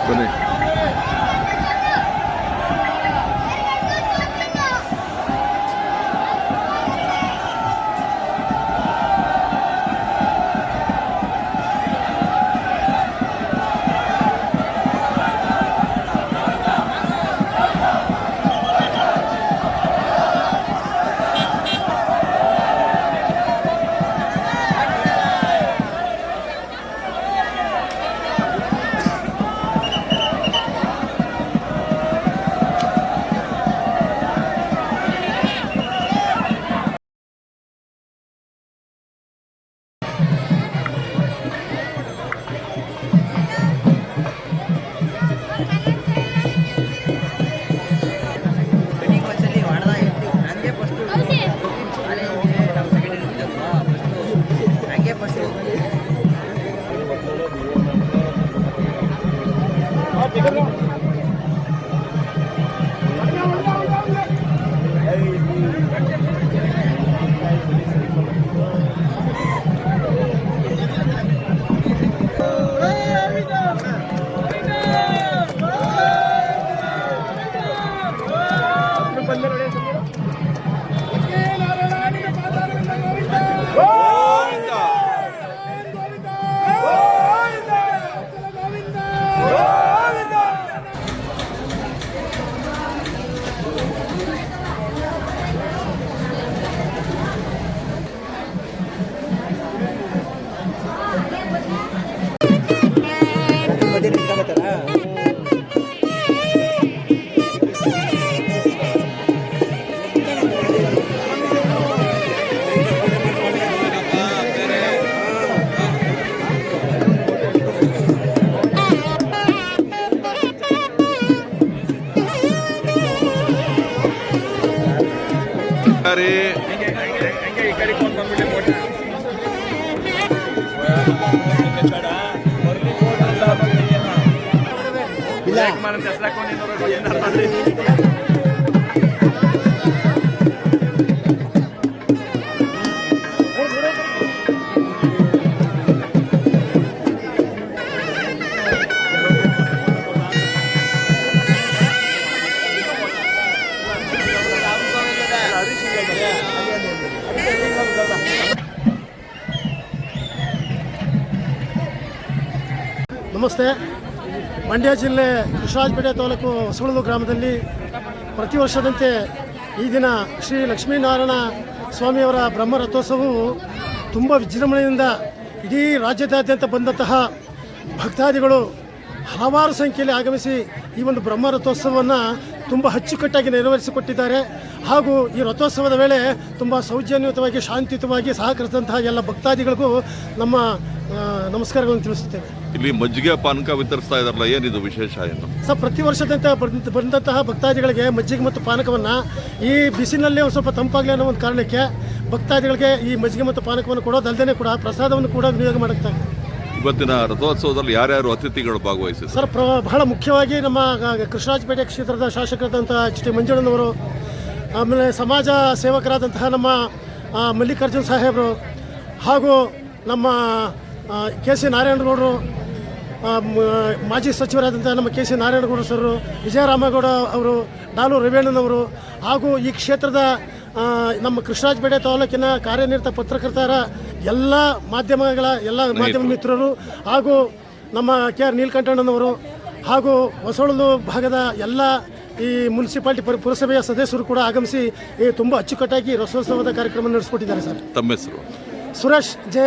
ಬನ್ನಿ. ನಮಸ್ತೆ. ಮಂಡ್ಯ ಜಿಲ್ಲೆ ಕೃಷ್ಣರಾಜಪೇಟೆ ತಾಲೂಕು ಹೊಸಳೂರು ಗ್ರಾಮದಲ್ಲಿ ಪ್ರತಿ ವರ್ಷದಂತೆ ಈ ದಿನ ಶ್ರೀ ಲಕ್ಷ್ಮೀನಾರಾಯಣ ಸ್ವಾಮಿಯವರ ಬ್ರಹ್ಮರಥೋತ್ಸವವು ತುಂಬ ವಿಜೃಂಭಣೆಯಿಂದ ಇಡೀ ರಾಜ್ಯದಾದ್ಯಂತ ಬಂದಂತಹ ಭಕ್ತಾದಿಗಳು ಹಲವಾರು ಸಂಖ್ಯೆಯಲ್ಲಿ ಆಗಮಿಸಿ ಈ ಒಂದು ಬ್ರಹ್ಮರಥೋತ್ಸವವನ್ನು ತುಂಬ ಅಚ್ಚುಕಟ್ಟಾಗಿ ನೆರವೇರಿಸಿಕೊಟ್ಟಿದ್ದಾರೆ. ಹಾಗೂ ಈ ರಥೋತ್ಸವದ ವೇಳೆ ತುಂಬ ಸೌಜನ್ಯಯುತವಾಗಿ ಶಾಂತಿಯುತವಾಗಿ ಸಹಕರಿಸಿದಂತಹ ಎಲ್ಲ ಭಕ್ತಾದಿಗಳಿಗೂ ನಮ್ಮ ನಮಸ್ಕಾರಗಳನ್ನು ತಿಳಿಸುತ್ತೇವೆ. ಇಲ್ಲಿ ಮಜ್ಜಿಗೆ ಪಾನಕ ವಿತರಿಸ್ತಾ ಇದ್ದಾರಲ್ಲ, ಏನಿದು ವಿಶೇಷ ಏನು ಸರ್? ಪ್ರತಿ ವರ್ಷದಂತೆ ಬಂದಂತಹ ಭಕ್ತಾದಿಗಳಿಗೆ ಮಜ್ಜಿಗೆ ಮತ್ತು ಪಾನಕವನ್ನು ಈ ಬಿಸಿಲಿನಲ್ಲಿ ಒಂದು ಸ್ವಲ್ಪ ತಂಪಾಗಲಿ ಅನ್ನೋ ಒಂದು ಕಾರಣಕ್ಕೆ ಭಕ್ತಾದಿಗಳಿಗೆ ಈ ಮಜ್ಜಿಗೆ ಮತ್ತು ಪಾನಕವನ್ನು ಕೊಡೋದಲ್ಲದೆ ಕೂಡ ಪ್ರಸಾದವನ್ನು ಕೂಡ ವಿನಿಯೋಗ ಮಾಡುತ್ತಾರೆ. ಇವತ್ತಿನ ರಥೋತ್ಸವದಲ್ಲಿ ಯಾರ್ಯಾರು ಅತಿಥಿಗಳು ಭಾಗವಹಿಸಿದ್ದಾರೆ ಸರ್? ಬಹಳ ಮುಖ್ಯವಾಗಿ ನಮ್ಮ ಕೃಷ್ಣರಾಜಪೇಟೆ ಕ್ಷೇತ್ರದ ಶಾಸಕರಾದಂತಹ ಶ್ರೀ ಮಂಜುಳನವರು, ಆಮೇಲೆ ಸಮಾಜ ಸೇವಕರಾದಂತಹ ನಮ್ಮ ಮಲ್ಲಿಕಾರ್ಜುನ್ ಸಾಹೇಬರು, ಹಾಗೂ ನಮ್ಮ ಕೆ.ಸಿ. ನಾರಾಯಣಗೌಡರು, ಮಾಜಿ ಸಚಿವರಾದಂಥ ನಮ್ಮ ಕೆ.ಸಿ. ನಾರಾಯಣಗೌಡರು ಸರ್, ವಿಜಯರಾಮೇಗೌಡ ಅವರು, ಡಾಲು ರವಿಯಣ್ಣನವರು, ಹಾಗೂ ಈ ಕ್ಷೇತ್ರದ ನಮ್ಮ ಕೃಷ್ಣರಾಜಪೇಟೆ ತಾಲೂಕಿನ ಕಾರ್ಯನಿರತ ಪತ್ರಕರ್ತರ ಎಲ್ಲ ಮಾಧ್ಯಮ ಮಿತ್ರರು, ಹಾಗೂ ನಮ್ಮ ಕೆ.ಆರ್. ನೀಲಕಂಠಣ್ಣನವರು, ಹಾಗೂ ಹೊಸಳೂರು ಭಾಗದ ಎಲ್ಲ ಈ ಮುನ್ಸಿಪಾಲಿಟಿ ಪುರಸಭೆಯ ಸದಸ್ಯರು ಕೂಡ ಆಗಮಿಸಿ ತುಂಬ ಅಚ್ಚುಕಟ್ಟಾಗಿ ರಥೋತ್ಸವದ ಕಾರ್ಯಕ್ರಮ ನಡೆಸಿಕೊಟ್ಟಿದ್ದಾರೆ ಸರ್. ತಮ್ಮ ಹೆಸರು? ಸುರೇಶ್ ಜೆ.